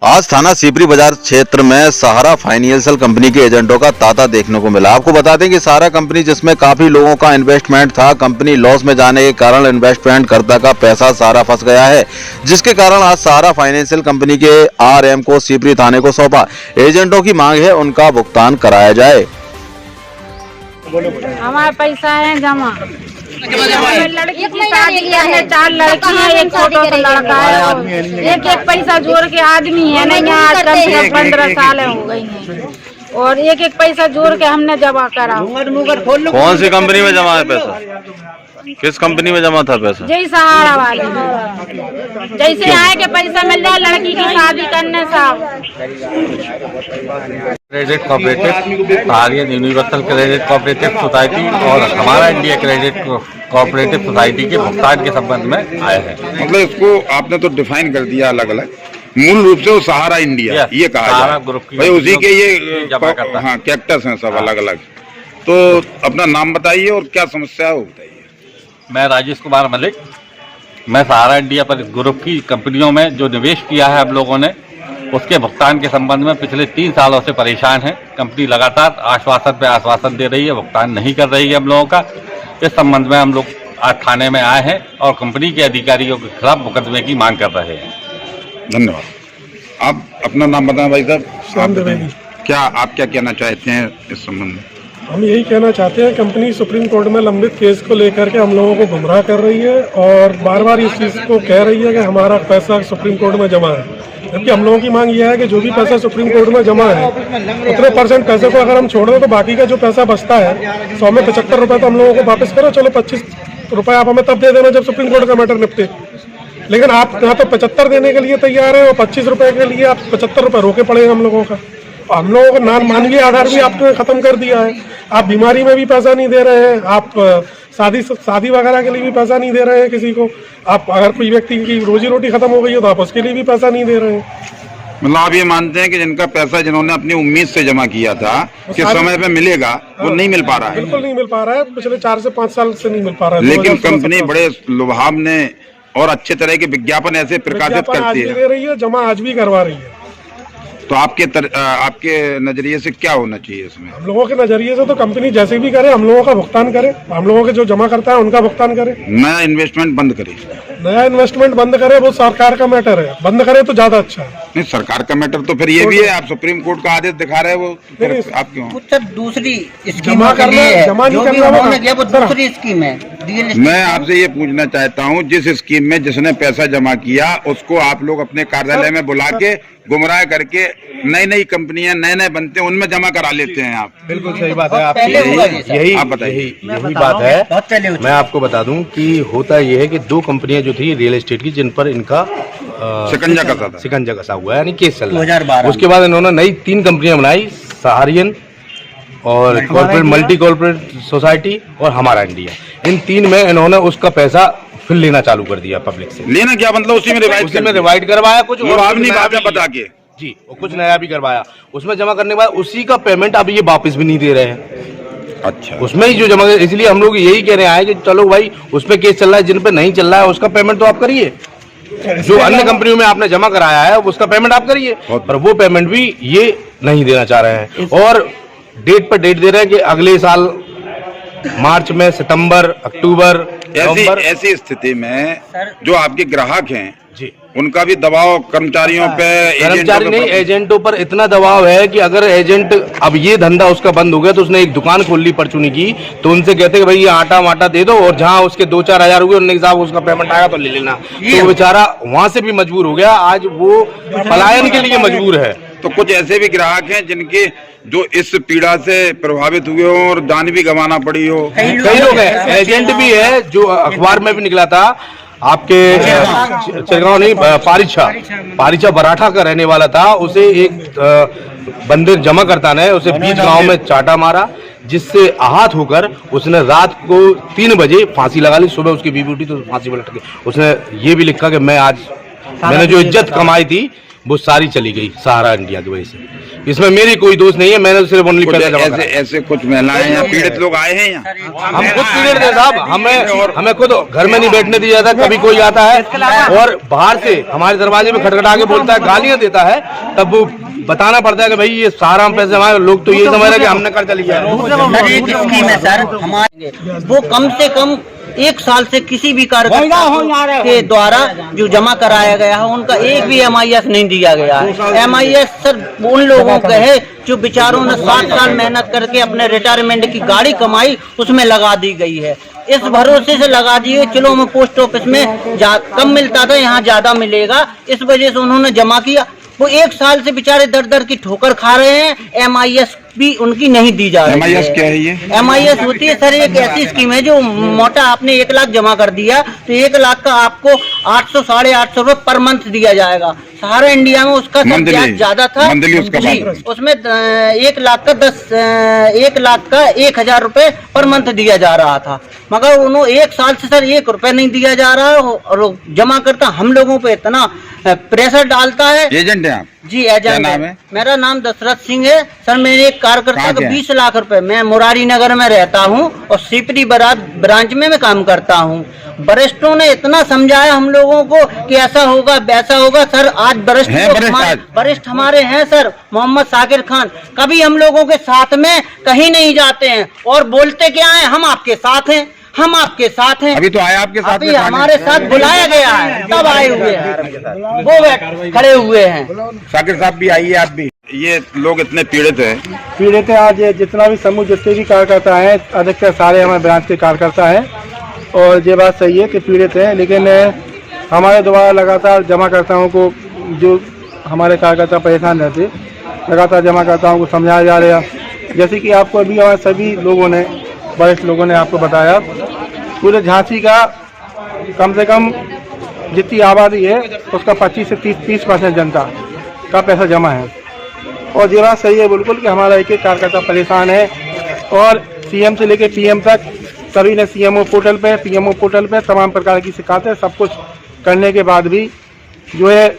आज थाना सीपरी बाजार क्षेत्र में सहारा फाइनेंशियल कंपनी के एजेंटों का तांता देखने को मिला। आपको बता दें कि सहारा कंपनी जिसमें काफी लोगों का इन्वेस्टमेंट था, कंपनी लॉस में जाने के कारण इन्वेस्टमेंट कर्ता का पैसा सारा फंस गया है, जिसके कारण आज सहारा फाइनेंशियल कंपनी के आरएम को सीपरी थाने को सौंपा। एजेंटों की मांग है उनका भुगतान कराया जाए। हमारे पैसा है जमा, लड़की की शादी है, 4 लड़की है, एक छोटा सा लड़का है, एक पैसा जोड़ के आदमी है ना, यहाँ कम से कम 15 साल हो गई है और एक पैसा जोड़ के हमने जमा करा। कौन सी कंपनी में जमा है पैसा? किस कंपनी में जमा था पैसा? जैसे सहारा वाले, जैसे आए के पैसा मिल जाए लड़की की शादी करने साहब। Credit cooperative, Aryan universal credit cooperative society और हमारा इंडिया क्रेडिट कोऑपरेटिव सोसाइटी के भुगतान के संबंध में आए हैं। मतलब इसको आपने तो डिफाइन कर दिया अलग अलग, मूल रूप से वो सहारा इंडिया ये कहा सहारा जाए, ग्रुप की भाई उसी के ये जमा करता है। हाँ कैक्टस हैं सब अलग अलग। तो अपना नाम बताइए और क्या समस्या है वो बताइए। मैं राजेश कुमार मलिक, मैं सहारा इंडिया पर इस ग्रुप की कंपनियों में जो निवेश किया है हम लोगों ने, उसके भुगतान के संबंध में पिछले 3 सालों से परेशान है। कंपनी लगातार आश्वासन पे आश्वासन दे रही है, भुगतान नहीं कर रही है हम लोगों का। इस संबंध में हम लोग आज थाने में आए हैं और कंपनी के अधिकारियों के खिलाफ मुकदमे की मांग कर रहे हैं। धन्यवाद। आप अपना नाम बताएं भाई साहब। क्या आप क्या कहना चाहते हैं इस संबंध में? हम यही कहना चाहते हैं, कंपनी सुप्रीम कोर्ट में लंबित केस को लेकर के हम लोगों को गुमराह कर रही है और बार बार इस चीज़ को कह रही है कि हमारा पैसा सुप्रीम कोर्ट में जमा है, जबकि हम लोगों की मांग यह है कि जो भी पैसा सुप्रीम कोर्ट में जमा है उतने % पैसे को अगर हम छोड़ दें तो बाकी का जो पैसा बचता है 100 में 75 रुपये तो हम लोगों को वापस करो। चलो 25 रुपये आप हमें तब दे देना जब सुप्रीम कोर्ट का मैटर निपटे, लेकिन आप यहाँ तो 75 देने के लिए तैयार है और 25 रुपये के लिए आप 75 रुपये रोके पड़े हम लोगों का। हम लोगों का मानवीय आधार भी आपने खत्म कर दिया है। आप बीमारी में भी पैसा नहीं दे रहे हैं, आप शादी वगैरह के लिए भी पैसा नहीं दे रहे हैं किसी को। आप अगर कोई व्यक्ति की रोजी रोटी खत्म हो गई हो तो आप उसके लिए भी पैसा नहीं दे रहे हैं। मतलब आप ये मानते हैं कि जिनका पैसा जिन्होंने अपनी उम्मीद से जमा किया था कि समय पे मिलेगा, वो नहीं मिल पा रहा है? बिल्कुल नहीं मिल पा रहा है, पिछले 4 से 5 साल से नहीं मिल पा रहा है। लेकिन कंपनी बड़े लुभावने और अच्छे तरह के विज्ञापन ऐसे प्रकाशित करती है, दे रही है, जमा आज भी करवा रही है। तो आपके नजरिए से क्या होना चाहिए इसमें? हम लोगों के नजरिए से तो कंपनी जैसे भी करे हम लोगों का भुगतान करे, हम लोगों के जो जमा करता है उनका भुगतान करे, नया इन्वेस्टमेंट बंद करे। नया इन्वेस्टमेंट बंद करे वो सरकार का मैटर है, बंद करे तो ज्यादा अच्छा है। नहीं, सरकार का मैटर तो फिर ये भी है, आप सुप्रीम कोर्ट का आदेश दिखा रहे हैं, वो फिर आप क्यों? दूसरी जमा करना, जमा नहीं करना वो दूसरी स्कीम है। मैं आपसे ये पूछना चाहता हूँ, जिस स्कीम में जिसने पैसा जमा किया उसको आप लोग अपने कार्यालय में बुला के गुमराह करके नई कंपनियां नए बनते हैं उनमें जमा करा लेते हैं आप। बिल्कुल सही बात है आपकी, यही बात है। मैं आपको बता दूं कि होता ये है कि 2 कंपनियां जो थी रियल एस्टेट की, जिन पर इनका शिकंजा कसा हुआ है, यानी केस चल रहा है। उसके बाद इन्होंने नई 3 कंपनियां बनाई, सहारियन और कॉर्पोरेट मल्टी कॉर्पोरेट सोसाइटी और हमारा इंडिया। इन 3 में इन्होंने उसका पैसा फिर लेना चालू कर दिया पब्लिक से। लेना क्या मतलब? उसी में रिवाइड करवाया कुछ और बता के जी, और कुछ नया भी करवाया। उसमें जमा करने के बाद उसी का पेमेंट अब ये वापस भी नहीं दे रहे हैं। अच्छा, उसमें ही जो जमा, इसलिए हम लोग यही कह रहे हैं कि चलो भाई उसपे केस चल रहा है, जिन पे नहीं चल रहा है उसका पेमेंट तो आप करिए, जो अन्य कंपनियों में आपने जमा कराया है उसका पेमेंट आप करिए, पर वो पेमेंट भी ये नहीं देना चाह रहे हैं। और डेट पर डेट दे रहे हैं कि अगले साल मार्च में, सितंबर, अक्टूबर, ऐसी स्थिति में जो आपके ग्राहक हैं जी, उनका भी दबाव कर्मचारियों पे, कर्मचारी नहीं एजेंटों पर इतना दबाव है कि अगर एजेंट अब ये धंधा उसका बंद हो गया तो उसने एक दुकान खोल ली परचूनी की, तो उनसे कहते कि भाई ये आटा वाटा दे दो और जहां उसके 2-4 हजार हुए उन्होंने साहब उसका पेमेंट आएगा तो ले लेना, तो बेचारा वहां से भी मजबूर हो गया, आज वो पलायन के लिए मजबूर है। तो कुछ ऐसे भी ग्राहक हैं जिनके जो इस पीड़ा से प्रभावित हुए हो और जान भी गंवाना पड़ी हो। कई लोग हैं, एजेंट भी है, जो अखबार में भी निकला था आपके चिरगांव नहीं, पारिछा बराठा का रहने वाला था, उसे एक बंदे जमा करता ने उसे बीच गांव में चाटा मारा, जिससे आहत होकर उसने रात को 3 बजे फांसी लगा ली। सुबह उसकी बीवी उठी तो फांसी पर लटक गई। उसने ये भी लिखा कि मैंने जो इज्जत कमाई थी वो सारी चली गई सहारा इंडिया की वजह से। इसमें मेरी कोई दोष नहीं है, मैंने तो सिर्फ ओनली पैसा जमा करा। ऐसे कुछ महिलाएं या पीड़ित लोग आए हैं यहाँ? हम खुद पीड़ित थे साहब, हमें खुद घर में नहीं बैठने दिया जाता। कभी कोई आता है और बाहर से हमारे दरवाजे में खटखटा के बोलता है, गालियां देता है, तब वो बताना पड़ता है कि भाई ये सारा हम पैसे हमारे। लोग तो यही समझ रहे हैं कि हमने कर्जा लिया है। एक स्कीम है सर हमारे, वो कम से कम 1 साल से किसी भी कार्यकर्ता के द्वारा जो जमा कराया गया है उनका एक भी MIS नहीं दिया गया है। MIS सर उन लोगों का है जो बेचारों ने 7 साल मेहनत करके अपने रिटायरमेंट की गाड़ी कमाई उसमें लगा दी गई है। इस भरोसे से लगा दिए चलो में पोस्ट ऑफिस में कम मिलता था, यहाँ ज्यादा मिलेगा, इस वजह से उन्होंने जमा किया। वो 1 साल से बेचारे दर दर की ठोकर खा रहे हैं। MIS भी उनकी नहीं दी जा रही है। MIS क्या है ये? MIS होती है सर एक ऐसी स्कीम है जो मोटा आपने 1 लाख जमा कर दिया तो 1 लाख का आपको 800 साढ़े 800 रुपए पर मंथ दिया जाएगा। सहारा इंडिया में उसका ब्याज ज्यादा था जी, उसमें 1 लाख का 1,000 रुपए पर मंथ दिया जा रहा था, मगर उन्होंने 1 साल से सर 1 रुपए नहीं दिया जा रहा है। और जमा करता हम लोगों पे इतना प्रेशर डालता है। एजेंट है आप? जी एजेंट है। मेरा नाम दशरथ सिंह है सर। मेरे एक कार्यकर्ता को 20 लाख रुपए, मैं मुरारी नगर में रहता हूँ और सीपरी ब्रांच में मैं काम करता हूँ। वरिष्ठों ने इतना समझाया हम लोगों को कि ऐसा होगा वैसा होगा। सर आज वरिष्ठ हमारे हैं सर, मोहम्मद साकिर खान, कभी हम लोगों के साथ में कहीं नहीं जाते हैं और बोलते क्या है, हम आपके साथ हैं, हम आपके साथ हैं। अभी तो आए आपके साथ, अभी हमारे साथ बुलाया गया है तब आए हुए हैं, वो खड़े हुए हैं। साकिर साहब भी आइए, आप भी। ये लोग इतने पीड़ित है आज जितना भी समूह जितने भी कार्यकर्ता हैं, अधिकतर सारे हमारे ब्रांच के कार्यकर्ता हैं और ये बात सही है कि पीड़ित हैं। लेकिन हमारे द्वारा लगातार जमाकर्ताओं को, जो हमारे कार्यकर्ता परेशान रहते, लगातार जमाकर्ताओं को समझाया जा रहा है। जैसे कि आपको अभी हमारे सभी लोगों ने, वरिष्ठ लोगों ने आपको बताया, पूरे झांसी का कम से कम जितनी आबादी है उसका 25 से 30% जनता का पैसा जमा है। और ये बात सही है बिल्कुल कि हमारा एक एक कार्यकर्ता परेशान है और CM से लेकर PM तक सभी ने PMO पोर्टल पे तमाम प्रकार की शिकायतें, सब कुछ करने के बाद भी जो है,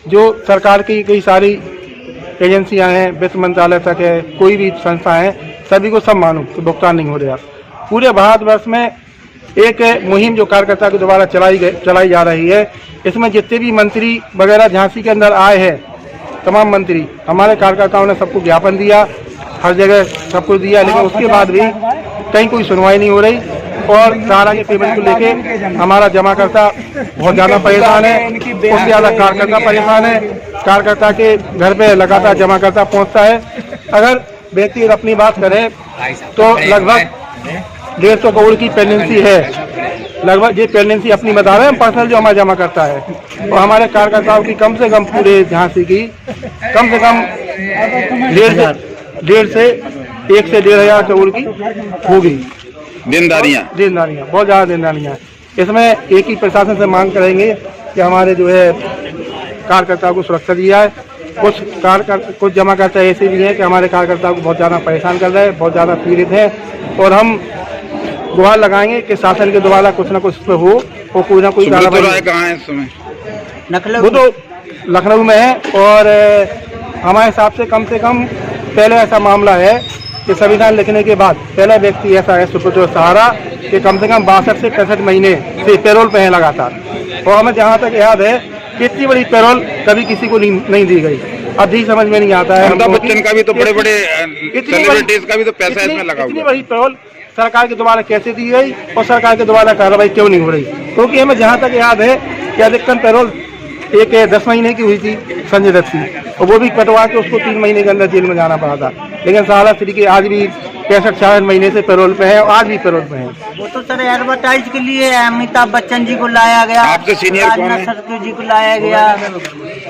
जो सरकार की कई सारी एजेंसियां हैं, वित्त मंत्रालय तक है, कोई भी संस्था है, सभी को सब मालूम कि भुगतान नहीं हो रहा। पूरे भारतवर्ष में एक मुहिम जो कार्यकर्ता के द्वारा चलाई जा रही है, इसमें जितने भी मंत्री वगैरह झांसी के अंदर आए हैं, तमाम मंत्री, हमारे कार्यकर्ताओं ने सबको ज्ञापन दिया, हर जगह सब कुछ दिया, लेकिन उसके बाद भी कहीं कोई सुनवाई नहीं हो रही। और सहारा के पेमेंट को लेके हमारा जमाकर्ता बहुत ज़्यादा परेशान है, उससे ज़्यादा कार्यकर्ता परेशान है। कार्यकर्ता के घर पे लगातार जमाकर्ता पहुंचता है। अगर व्यक्ति अपनी बात करे तो लगभग 150 करोड़ की पेंडेंसी है, लगभग ये पेंडेंसी अपनी बता रहे हैं, पर्सनल जो हमारा जमा करता है। और हमारे कार्यकर्ताओं की कम से कम पूरे झांसी की कम से कम 1.5 से 1,500 करोड़ की होगी देनदारियाँ, बहुत ज़्यादा देनदारियाँ। इसमें एक ही प्रशासन से मांग करेंगे कि हमारे जो है कार्यकर्ताओं को सुरक्षा दी जाए। कुछ जमाकर्ता ऐसे भी हैं कि हमारे कार्यकर्ताओं को बहुत ज़्यादा परेशान कर रहे हैं, बहुत ज़्यादा पीड़ित हैं और हम गुहार लगाएंगे कि शासन के द्वारा कुछ ना कुछ पे हो और कोई ना कोई कार्रवाई। कहाँ है इस समय? वो तो लखनऊ में है और हमारे हिसाब से कम पहले ऐसा मामला है कि संविधान लिखने के बाद पहला व्यक्ति ऐसा है सुपुत्र सहारा कि कम से कम 62 से 65 महीने से पेरोल पे है लगातार। और हमें जहाँ तक याद है कि इतनी बड़ी पेरोल कभी किसी को नहीं दी गई। अब भी समझ में नहीं आता है। अमिताभ बच्चन का भी तो बड़े सेलिब्रिटीज का भी तो पैसा इसमें लगा हुआ है। इतनी बड़ी पेरोल सरकार के द्वारा कैसे दी गई और सरकार के द्वारा कार्रवाई क्यों नहीं हो रही? क्योंकि हमें जहाँ तक याद है कि अधिकतम पेरोल 10 महीने की हुई थी संजय दत्त की, और वो भी कटवा के उसको 3 महीने के अंदर जेल में जाना पड़ा था। लेकिन सहारा श्री के आज भी 65-66 महीने से पेरोल पे है और आज भी पेरोल पे है। वो तो सर एडवर्टाइज के लिए अमिताभ बच्चन जी को लाया गया, आपसे सीनियर कौन है? जी को लाया गया।